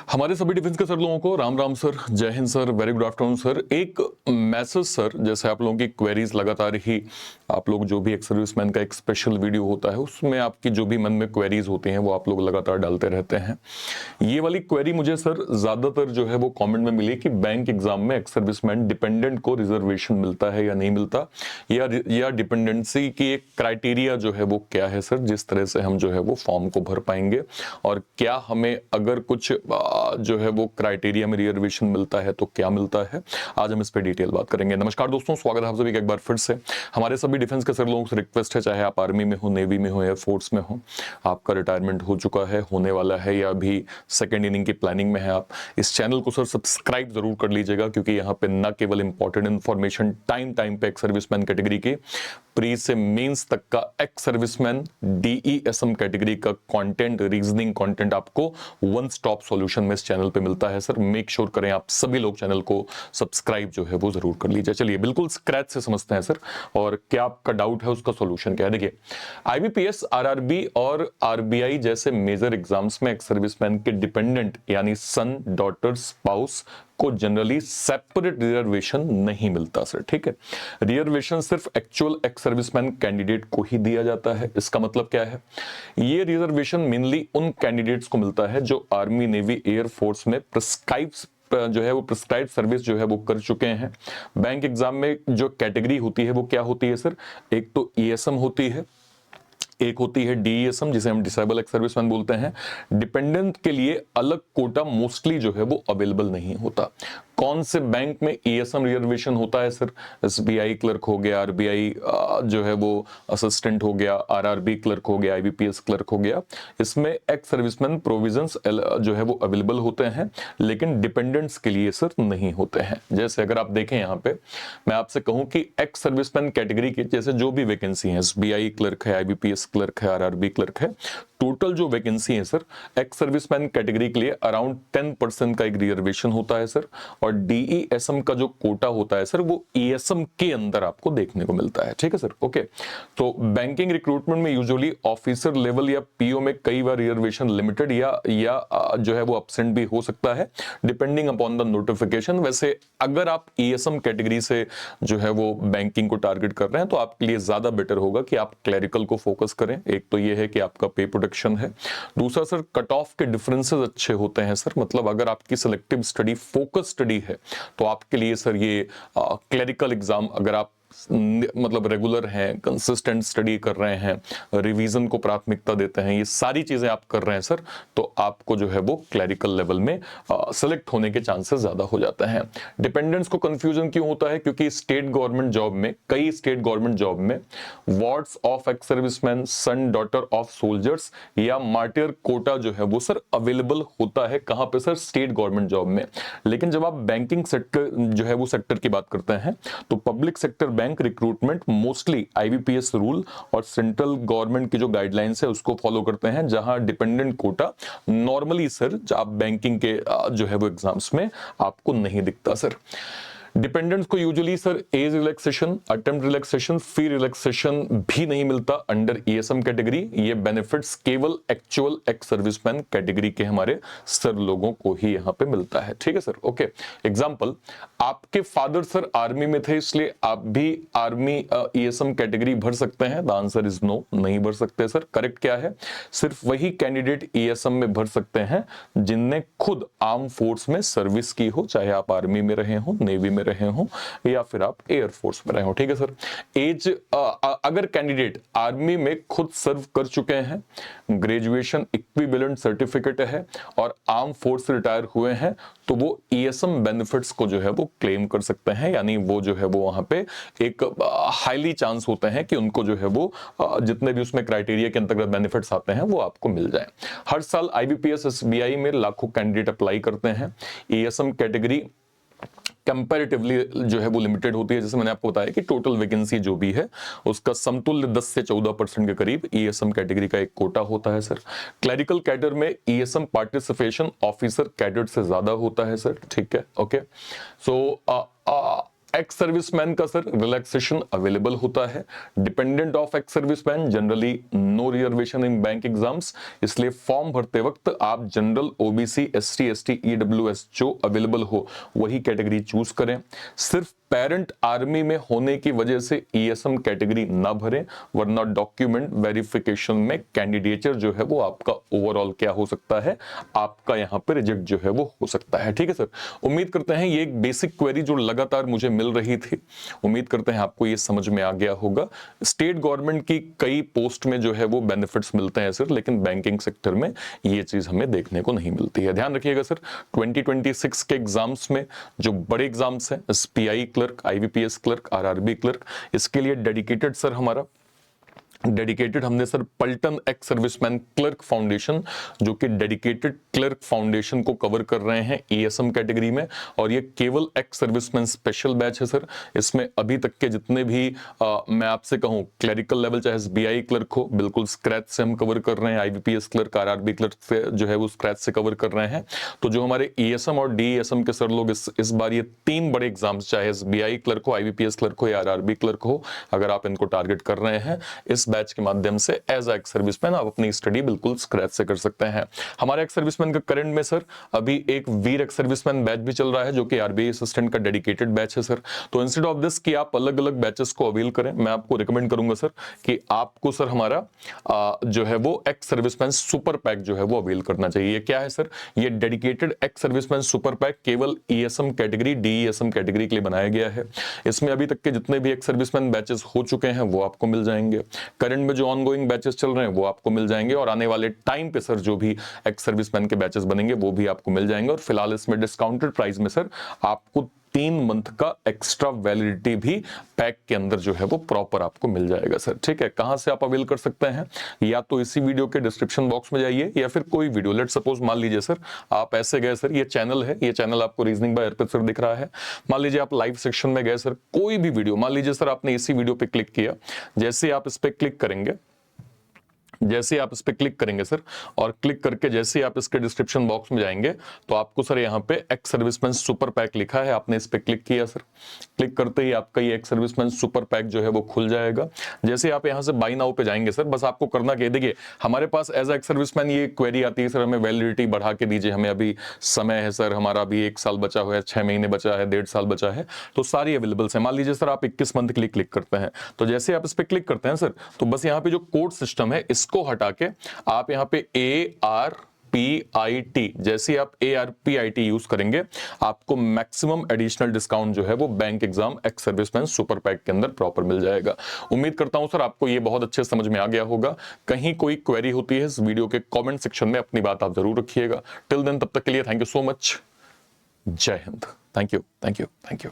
हमारे सभी डिफेंस के सर लोगों को राम राम सर, जय Hind sir, very good afternoon sir. एक मैसेज सर, जैसे आप लोगों की क्वेरीज लगातार ही, आप लोग जो भी एक्स सर्विसमैन का एक स्पेशल वीडियो होता है उसमें आपकी जो भी मन में क्वेरीज होती हैं वो आप लोग लगातार डालते रहते हैं। ये वाली क्वेरी मुझे सर ज्यादातर जो है वो कमेंट में मिली कि बैंक एग्जाम में एक्स सर्विसमैन डिपेंडेंट को रिजर्वेशन मिलता है या नहीं मिलता, या डिपेंडेंसी की एक क्राइटेरिया जो है वो क्या है सर, जिस तरह से हम जो है वो फॉर्म को भर पाएंगे, और क्या हमें अगर कुछ जो है वो क्राइटेरिया में रिजर्वेशन मिलता है तो क्या मिलता है। आज हम इस पे डिटेल बात करेंगे। नमस्कार दोस्तों, स्वागत है आप सभी का एक बार फिर से। हमारे सभी डिफेंस के सर लोगों से रिक्वेस्ट है, चाहे आप आर्मी में हो, नेवी में हो, एयरफोर्स में हो, आपका रिटायरमेंट हो चुका है, होने वाला है, या अभी सेकेंड इनिंग की प्लानिंग में है, आप इस चैनल को सर सब्सक्राइब जरूर कर लीजिएगा, क्योंकि यहाँ पे न केवल इंपॉर्टेंट इन्फॉर्मेशन टाइम टाइम पे एक्स सर्विसमैन कैटेगरी की, प्री से मेंस तक का एक्स सर्विसमैन डीईएसएम कैटेगरी का कंटेंट, रीजनिंग कंटेंट आपको वन स्टॉप सॉल्यूशन में इस चैनल पे मिलता है सर। मेक श्योर करें आप सभी लोग चैनल को सब्सक्राइब जो है वो जरूर कर लीजिए। चलिए बिल्कुल स्क्रैच से समझते हैं सर, और क्या आपका डाउट है उसका सॉल्यूशन क्या है। देखिए, आईबीपीएस, आरआरबी और आरबीआई जैसे मेजर एग्जाम्स में एक्स सर्विसमैन के डिपेंडेंट यानी सन, डॉटर, स्पाउस को जनरली सेपरेट रिजर्वेशन नहीं मिलता सर। ठीक है, रिजर्वेशन सिर्फ एक्चुअल एक्स सर्विसमैन कैंडिडेट को ही दिया जाता है। इसका मतलब क्या है, ये रिजर्वेशन मेनली उन कैंडिडेट्स को मिलता है जो आर्मी, नेवी, एयर फोर्स में जो है वो प्रिस्क्राइब सर्विस जो है वो कर चुके हैं। बैंक एग्जाम में जो कैटेगरी होती है वो क्या होती है सर, एक तो ईएसएम होती है, एक होती है डीईएसएम जिसे हम डिसेबल एक्स सर्विसमैन बोलते हैं। डिपेंडेंट के लिए अलग कोटा मोस्टली जो है वो अवेलेबल नहीं होता। कौन से बैंक में ईएसएम रिजर्वेशन होता है सर, एसबीआई क्लर्क हो गया, आरबीआई जो है वो असिस्टेंट हो गया, आरआरबी क्लर्क हो गया, आईबीपीएस क्लर्क हो गया। इसमें एक्स सर्विसमैन प्रोविजंस जो है वो अवेलेबल होते हैं, लेकिन डिपेंडेंट्स के लिए सर नहीं होते हैं। जैसे अगर आप देखें यहाँ पे, मैं आपसे कहूं कि एक्स सर्विसमैन कैटेगरी की जैसे जो भी वैकेंसी है, एसबीआई क्लर्क है, आईबीपीएस क्लर्क है, आरआरबी क्लर्क है, टोटल जो वैकेंसी है सर एक्स सर्विसमैन कैटेगरी के लिए अराउंड 10% का एक रिजर्वेशन होता है सर। और डीईएसएम का जो कोटा होता है सर वो ईएसएम के अंदर आपको देखने को मिलता है। ठीक है सर, ओके। तो बैंकिंग रिक्रूटमेंट में यूजुअली ऑफिसर लेवल या पीओ में कई बार रिजर्वेशन लिमिटेड या जो है वो एब्सेंट भी हो सकता है, डिपेंडिंग अपॉन द नोटिफिकेशन। वैसे अगर आप ईएसएम कैटेगरी से जो है वो बैंकिंग को टारगेट कर रहे हैं तो आपके लिए ज्यादा बेटर होगा कि आप क्लरिकल को फोकस करें। एक तो ये है कि आपका पे प्रोटेक्शन है, दूसरा सर कट ऑफ के डिफरेंसेस अच्छे होते हैं सर। मतलब अगर आपकी सिलेक्टिव स्टडी फोकस स्टडी है तो आपके लिए सर ये क्लरिकल एग्जाम, अगर आप मतलब रेगुलर हैं, कंसिस्टेंट स्टडी कर रहे हैं, रिवीजन को प्राथमिकता देते हैं, ये सारी चीजें आप कर रहे हैं सर, तो आपको जो है वो क्लरिकल लेवल में सेलेक्ट होने के चांसेस ज्यादा हो जाते हैं। डिपेंडेंट्स को कंफ्यूजन क्यों होता है, क्योंकि स्टेट गवर्नमेंट जॉब में, कई स्टेट गवर्नमेंट जॉब में wards of ex serviceman, son, daughter of soldiers या मार्टियर कोटा जो है वो सर अवेलेबल होता है। कहां पे सर, स्टेट गवर्नमेंट जॉब में। लेकिन जब आप बैंकिंग सेक्टर जो है वो सेक्टर की बात करते हैं तो public sector bank recruitment mostly IBPS rule और सेंट्रल गवर्नमेंट की जो गाइडलाइंस है उसको फॉलो करते हैं, जहां डिपेंडेंट कोटा नॉर्मली सर आप बैंकिंग के जो है वो एग्जाम्स में आपको नहीं दिखता सर। डिपेंडेंट्स को usually sir age relaxation, attempt relaxation, fee relaxation भी नहीं मिलता अंडर ईएसएम कैटेगरी। ये बेनिफिट्स केवल एक्चुअल एक्स सर्विसमैन कैटेगरी के हमारे सर लोगों को ही यहां पे मिलता है। ठीक है सर, ओके। एग्जांपल, आपके फादर सर आर्मी में थे इसलिए आप भी आर्मी ईएसएम कैटेगरी भर सकते हैं। द आंसर इज नो, नहीं भर सकते सर। करेक्ट क्या है, सिर्फ वही कैंडिडेट ईएसएम में भर सकते हैं जिनने खुद आर्म फोर्स में सर्विस की हो, चाहे आप आर्मी में रहे हो, नेवी में रहे हो, या फिर आप एयरफोर्स में रहे हो। ठीक है सर। एज, अगर कैंडिडेट आर्मी में खुद सर्व कर चुके हैं, ग्रेजुएशन इक्विवेलेंट सर्टिफिकेट है और आर्म फोर्स से रिटायर हुए हैं, तो वो ईएसएम बेनिफिट्स को जो है वो क्लेम कर सकते हैं। यानी वो जो है वो वहां पे एक हाईली चांस होते हैं कि उनको जो है वो जितने भी उसमें क्राइटेरिया के अंतर्गत बेनिफिट्स आते हैं वो आपको मिल जाए। हर साल आईबीपीएस, एसबीआई में लाखों कैंडिडेट अप्लाई करते हैं। ईएसएम कैटेगरी कंपैरेटिवली जो है वो लिमिटेड होती है। जैसे मैंने आपको बताया कि टोटल वैकेंसी जो भी है उसका समतुल्य 10 से 14% के करीब ईएसएम कैटेगरी का एक कोटा होता है सर। क्लरिकल कैडर में ईएसएम पार्टिसिपेशन ऑफिसर कैडेट से ज्यादा होता है सर। ठीक है, ओके। सो एक्स सर्विसमैन का सर रिलैक्सेशन अवेलेबल होता है। Dependent of ex serviceman generally no reservation in bank exams, इसलिए फॉर्म भरते वक्त आप general, OBC, ST, ST, EWS जो अवेलेबल हो वही कैटेगरी चूज करें। सिर्फ पेरेंट आर्मी में होने की वजह से ईएसएम कैटेगरी ना भरें, वरना डॉक्यूमेंट वेरिफिकेशन में कैंडिडेचर जो है वो आपका ओवरऑल क्या हो सकता है, आपका यहां पे रिजेक्ट जो है वो हो सकता है। ठीक है सर, उम्मीद करते हैं ये एक बेसिक क्वेरी जो लगातार मुझे मिल रही थी, उम्मीद करते हैं आपको ये समझ में आ गया होगा। स्टेट गवर्नमेंट की कई पोस्ट में जो है वो बेनिफिट्स मिलते हैं सर, लेकिन बैंकिंग सेक्टर में ये चीज हमें देखने को नहीं मिलती है। ध्यान रखिएगा सर, 2026 के एग्जाम्स में जो बड़े एग्जाम्स हैं, SBI clerk, IBPS clerk, RRB clerk, इसके लिए डेडिकेटेड सर हमने sir Paltan ex serviceman clerk foundation, जो कि डेडिकेटेड क्लर्क फाउंडेशन को कवर कर रहे हैं ईएसएम कैटेगरी में, और ये केवल एक्स सर्विसमैन स्पेशल बैच है सर। इसमें अभी तक के जितने भी मैं आपसे कहूं क्लरिकल लेवल, चाहे एसबीआई क्लर्क हो, बिल्कुल स्क्रैच से हम कवर कर रहे हैं। आईबीपीएस क्लर्क, आरआरबी क्लर्क से जो है वो स्क्रैच से कवर कर रहे हैं। तो जो हमारे ईएसएम और डीईएसएम के सर लोग इस बार ये 3 बड़े एग्जाम्स, चाहे एसबीआई क्लर्क हो, आईबीपीएस क्लर्क हो या आरआरबी क्लर्क हो, अगर आप इनको टारगेट कर रहे हैं इस बैच के माध्यम से एज एक्स सर्विसमैन, आप अपनी स्टडी बिल्कुल स्क्रैच से कर सकते हैं। हमारे एक्स सर्विसमैन का करंट में सर अभी एक वीर एक्स सर्विसमैन बैच भी चल रहा है, जो कि आरबीआई असिस्टेंट का डेडिकेटेड बैच है सर। तो इंस्टेड ऑफ दिस कि आप अलग अलग बैचेस को अवेल करें, मैं आपको रिकमेंड करूंगा सर कि आपको सर हमारा जो है वो एक्स सर्विसमैन सुपर पैक जो है वो अवेल करना चाहिए। ये क्या है सर? ये dedicated ex serviceman super pack केवल ईएसएम कैटेगरी, डीईएसएम कैटेगरी के लिए बनाया गया है। इसमें अभी तक के जितने भी एक्स सर्विसमैन बैचेस हो चुके हैं वो आपको मिल जाएंगे। करंट में जो ऑनगोइंग बैचेस चल रहे हैं वो आपको मिल जाएंगे, और आने वाले टाइम पे सर जो भी एक्स सर्विसमैन के बैचेस बनेंगे वो भी आपको मिल जाएंगे। और फिलहाल इसमें डिस्काउंटेड प्राइस में सर आपको 3 मंथ का एक्स्ट्रा वैलिडिटी भी पैक के अंदर जो है वो प्रॉपर आपको मिल जाएगा सर। ठीक है, कहां से आप अवेल कर सकते हैं? या तो इसी वीडियो के डिस्क्रिप्शन बॉक्स में जाइए, या फिर कोई वीडियो, लेट सपोज मान लीजिए सर आप ऐसे गए सर, ये चैनल है, ये चैनल आपको रीजनिंग बाय अर्पित सर दिख रहा है। मान लीजिए आप लाइव सेक्शन में गए सर, कोई भी वीडियो, मान लीजिए सर आपने इसी वीडियो पे क्लिक किया, जैसे आप इस पे क्लिक करेंगे, जैसे आप इस पे क्लिक करेंगे सर, और क्लिक करके जैसे आप इसके डिस्क्रिप्शन बॉक्स में जाएंगे तो आपको सर यहाँ पे एक्स सर्विसमैन सुपर पैक लिखा है, आपने इस पे क्लिक किया सर, क्लिक करते ही आपका ये एक्स सर्विसमैन सुपर पैक जो है वो खुल जाएगा। जैसे आप यहाँ से बाय नाउ पे जाएंगे सर, बस आपको करना क्या, देखिए हमारे पास एज एक्स सर्विसमैन ये क्वेरी आती है सर, हमें वैलिडिटी बढ़ा के दीजिए, हमें अभी समय है सर, हमारा अभी 1 साल बचा हुआ है, 6 महीने बचा है, 1.5 साल बचा है, तो सारी अवेलेबल है। मान लीजिए सर आप 21 मंथ के लिए क्लिक करते हैं, तो जैसे आप इस पे क्लिक करते हैं सर, तो बस यहाँ पे जो कोड सिस्टम है इसको हटा के आप यहाँ पे ARPIT, जैसे आप ARPIT यूज करेंगे, आपको मैक्सिमम एडिशनल डिस्काउंट जो है वो bank exam ex serviceman super pack के अंदर प्रॉपर मिल जाएगा। उम्मीद करता हूं सर आपको ये बहुत अच्छे समझ में आ गया होगा। कहीं कोई क्वेरी होती है इस वीडियो के कमेंट सेक्शन में अपनी बात आप जरूर रखिएगा। टिल देन, तब तक के लिए थैंक यू सो मच। जय हिंद। Thank you, thank you, thank you.